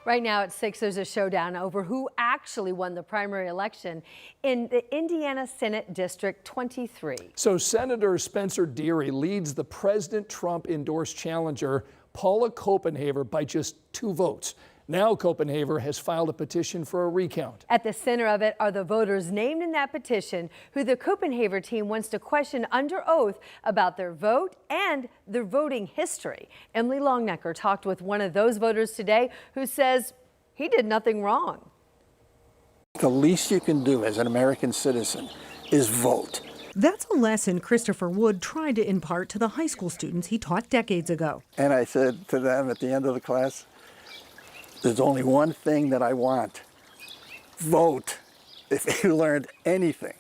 Right now at 6, there's a showdown over who actually won the primary election in the Indiana Senate District 23. So Senator Spencer Deary leads the President Trump-endorsed challenger, Paula Copenhaver, by just 2 votes. Now Copenhaver has filed a petition for a recount. At the center of it are the voters named in that petition who the Copenhaver team wants to question under oath about their vote and their voting history. Emily Longnecker talked with one of those voters today who says he did nothing wrong. The least you can do as an American citizen is vote. That's a lesson Christopher Wood tried to impart to the high school students he taught decades ago. And I said to them at the end of the class, there's only one thing that I want. Vote. If you learned anything,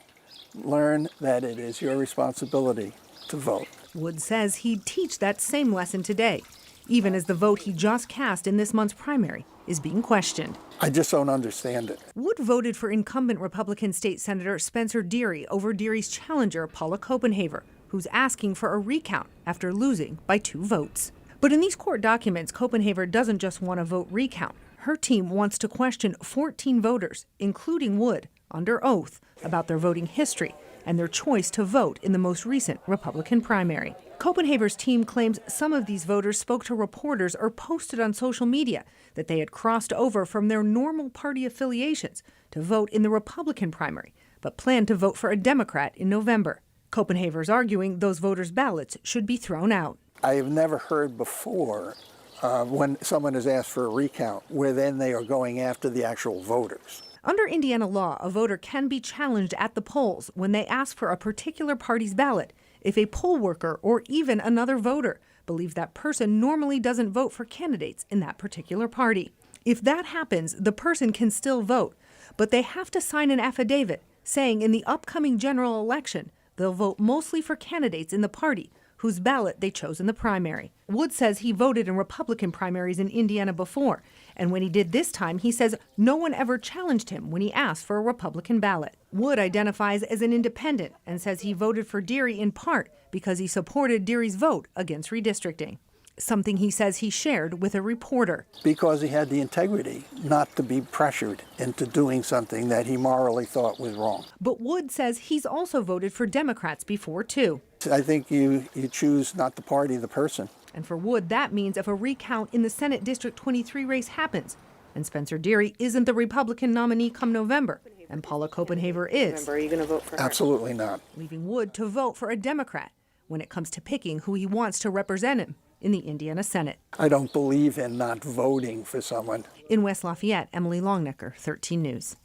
learn that it is your responsibility to vote. Wood says he'd teach that same lesson today, even as the vote he just cast in this month's primary is being questioned. I just don't understand it. Wood voted for incumbent Republican State Senator Spencer Deary over Deary's challenger, Paula Copenhaver, who's asking for a recount after losing by 2 votes. But in these court documents, Copenhaver doesn't just want a vote recount. Her team wants to question 14 voters, including Wood, under oath about their voting history and their choice to vote in the most recent Republican primary. Copenhaver's team claims some of these voters spoke to reporters or posted on social media that they had crossed over from their normal party affiliations to vote in the Republican primary, but planned to vote for a Democrat in November. Copenhaver's arguing those voters' ballots should be thrown out. I have never heard before when someone has asked for a recount where then they are going after the actual voters. Under Indiana law, a voter can be challenged at the polls when they ask for a particular party's ballot if a poll worker or even another voter believes that person normally doesn't vote for candidates in that particular party. If that happens, the person can still vote, but they have to sign an affidavit saying in the upcoming general election they'll vote mostly for candidates in the party whose ballot they chose in the primary. Wood says he voted in Republican primaries in Indiana before, and when he did this time, he says no one ever challenged him when he asked for a Republican ballot. Wood identifies as an independent and says he voted for Deary in part because he supported Deary's vote against redistricting, something he says he shared with a reporter. Because he had the integrity not to be pressured into doing something that he morally thought was wrong. But Wood says he's also voted for Democrats before, too. I think you choose not the party, the person. And for Wood, that means if a recount in the Senate District 23 race happens, and Spencer Deary isn't the Republican nominee come November, and Paula Copenhaver is, are you going to vote for her? Absolutely not. Leaving Wood to vote for a Democrat when it comes to picking who he wants to represent him in the Indiana Senate. I don't believe in not voting for someone. In West Lafayette, Emily Longnecker, 13 News.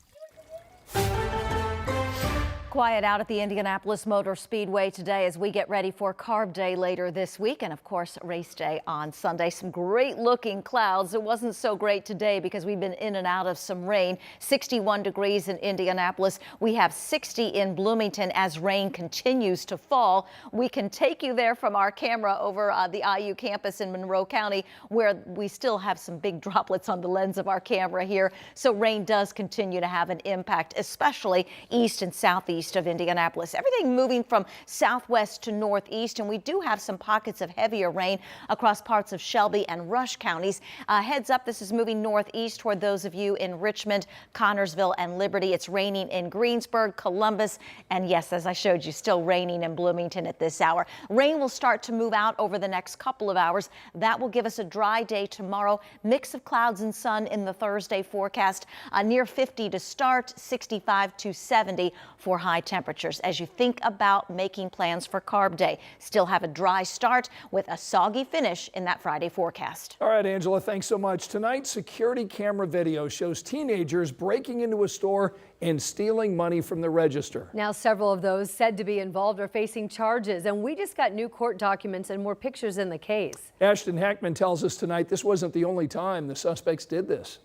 Quiet out at the Indianapolis Motor Speedway today as we get ready for Carb Day later this week and, of course, race day on Sunday. Some great looking clouds. It wasn't so great today because we've been in and out of some rain. 61 degrees in Indianapolis. We have 60 in Bloomington as rain continues to fall. We can take you there from our camera over the IU campus in Monroe County, where we still have some big droplets on the lens of our camera here. So rain does continue to have an impact, especially east and southeast of Indianapolis. Everything moving from southwest to northeast, and we do have some pockets of heavier rain across parts of Shelby and Rush counties. Heads up, this is moving northeast toward those of you in Richmond, Connorsville, and Liberty. It's raining in Greensburg, Columbus, and yes, as I showed you, still raining in Bloomington at this hour. Rain will start to move out over the next couple of hours. That will give us a dry day tomorrow. Mix of clouds and sun in the Thursday forecast. Near 50 to start, 65 to 70 for high temperatures. As you think about making plans for Carb Day, still have a dry start with a soggy finish in that Friday forecast. All right, Angela, thanks so much. Tonight, security camera video shows teenagers breaking into a store and stealing money from the register. Now, several of those said to be involved are facing charges, and we just got new court documents and more pictures in the case. Ashton Hackman tells us tonight this wasn't the only time the suspects did this.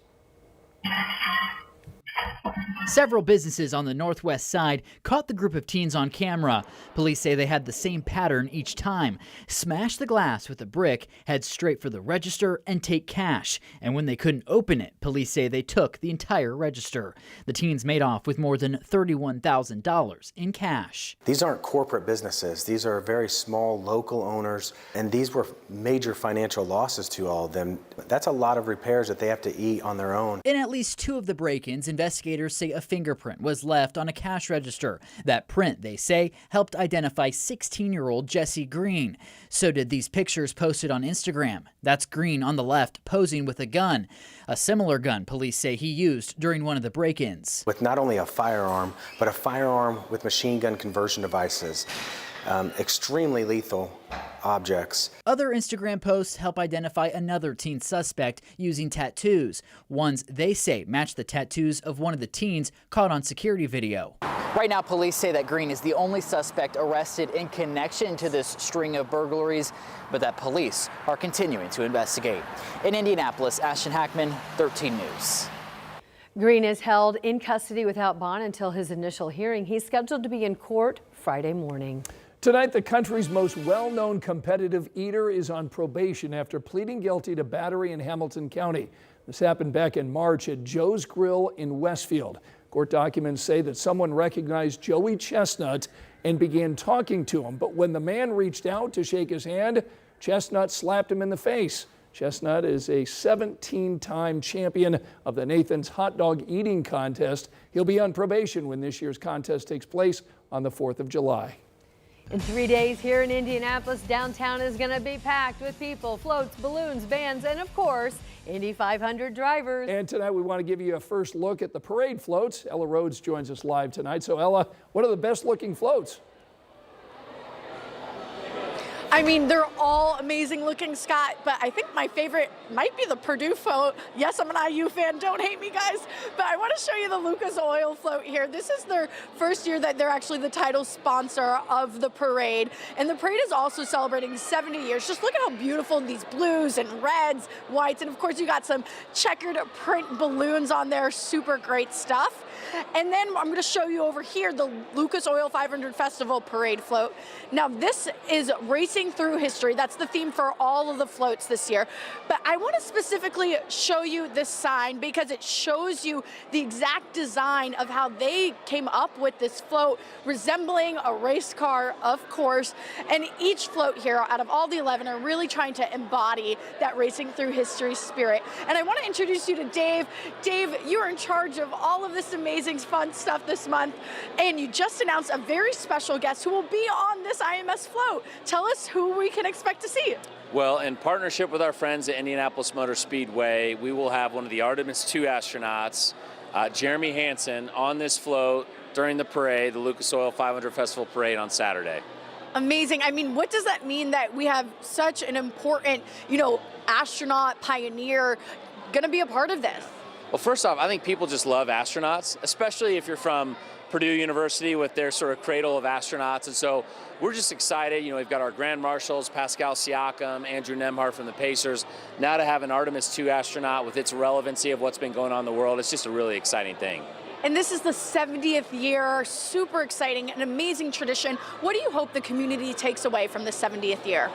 Several businesses on the northwest side caught the group of teens on camera. Police say they had the same pattern each time. Smash the glass with a brick, head straight for the register, and take cash. And when they couldn't open it, police say they took the entire register. The teens made off with more than $31,000 in cash. These aren't corporate businesses. These are very small local owners, and these were major financial losses to all of them. That's a lot of repairs that they have to eat on their own. In at least 2 of the break-ins, investigators say a fingerprint was left on a cash register. That print, they say, helped identify 16-year-old Jesse Green. So did these pictures posted on Instagram. That's Green on the left posing with a gun. A similar gun police say he used during one of the break-ins. With not only a firearm, but a firearm with machine gun conversion devices. Extremely lethal objects. Other Instagram posts help identify another teen suspect using tattoos. Ones they say match the tattoos of one of the teens caught on security video. Right now, police say that Green is the only suspect arrested in connection to this string of burglaries, but that police are continuing to investigate. In Indianapolis, Ashton Hackman, 13 News. Green is held in custody without bond until his initial hearing. He's scheduled to be in court Friday morning. Tonight, the country's most well-known competitive eater is on probation after pleading guilty to battery in Hamilton County. This happened back in March at Joe's Grill in Westfield. Court documents say that someone recognized Joey Chestnut and began talking to him. But when the man reached out to shake his hand, Chestnut slapped him in the face. Chestnut is a 17-time champion of the Nathan's Hot Dog Eating Contest. He'll be on probation when this year's contest takes place on the 4th of July. In 3 days here in Indianapolis, downtown is going to be packed with people, floats, balloons, bands, and of course, Indy 500 drivers. And tonight we want to give you a first look at the parade floats. Ella Rhodes joins us live tonight. So Ella, what are the best looking floats? I mean, they're all amazing looking, Scott, but I think my favorite might be the Purdue float. Yes, I'm an IU fan, don't hate me, guys, but I want to show you the Lucas Oil float here. This is their first year that they're actually the title sponsor of the parade, and the parade is also celebrating 70 years. Just look at how beautiful these blues and reds, whites, and of course you got some checkered print balloons on there, super great stuff. And then I'm going to show you over here the Lucas Oil 500 Festival Parade float. Now this is racing through history. That's the theme for all of the floats this year. But I want to specifically show you this sign because it shows you the exact design of how they came up with this float, resembling a race car, of course. And each float here, out of all the 11, are really trying to embody that racing through history spirit. And I want to introduce you to Dave. Dave, you are in charge of all of this amazing fun stuff this month, and you just announced a very special guest who will be on this IMS float. Tell us who we can expect to see. Well, in partnership with our friends at Indianapolis Motor Speedway, we will have one of the Artemis II astronauts, Jeremy Hansen, on this float during the parade, the Lucas Oil 500 Festival Parade on Saturday. Amazing. I mean, what does that mean that we have such an important, astronaut pioneer going to be a part of this? Well, first off, I think people just love astronauts, especially if you're from Purdue University with their sort of cradle of astronauts. And so we're just excited. We've got our Grand Marshals, Pascal Siakam, Andrew Nemhart from the Pacers. Now to have an Artemis II astronaut with its relevancy of what's been going on in the world, it's just a really exciting thing. And this is the 70th year, super exciting, an amazing tradition. What do you hope the community takes away from the 70th year?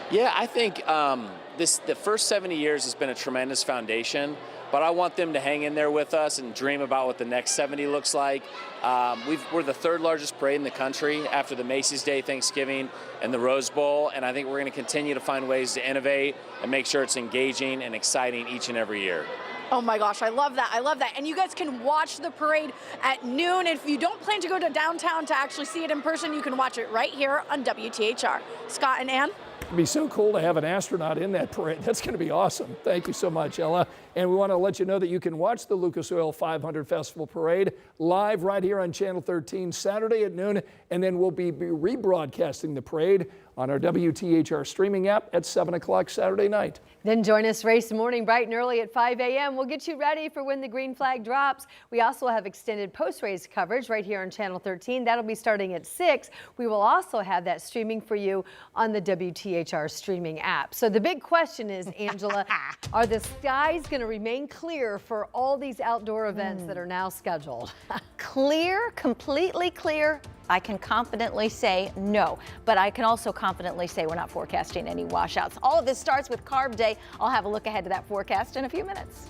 Yeah, I think the first 70 years has been a tremendous foundation. But I want them to hang in there with us and dream about what the next 70 looks like. We're the 3rd largest parade in the country after the Macy's Day Thanksgiving and the Rose Bowl, and I think we're going to continue to find ways to innovate and make sure it's engaging and exciting each and every year. Oh my gosh, I love that. I love that. And you guys can watch the parade at noon. If you don't plan to go to downtown to actually see it in person, you can watch it right here on WTHR. Scott and Ann? It'd be so cool to have an astronaut in that parade. That's going to be awesome. Thank you so much, Ella. And we want to let you know that you can watch the Lucas Oil 500 Festival Parade live right here on Channel 13 Saturday at noon. And then we'll be rebroadcasting the parade on our WTHR streaming app at 7 o'clock Saturday night. Then join us race morning bright and early at 5 a.m. We'll get you ready for when the green flag drops. We also have extended post-race coverage right here on Channel 13. That'll be starting at 6. We will also have that streaming for you on the WTHR streaming app. So the big question is, Angela, are the skies going to remain clear for all these outdoor events that are now scheduled? Clear, completely clear? I can confidently say no, but I can also confidently say we're not forecasting any washouts. All of this starts with Carb Day. I'll have a look ahead to that forecast in a few minutes.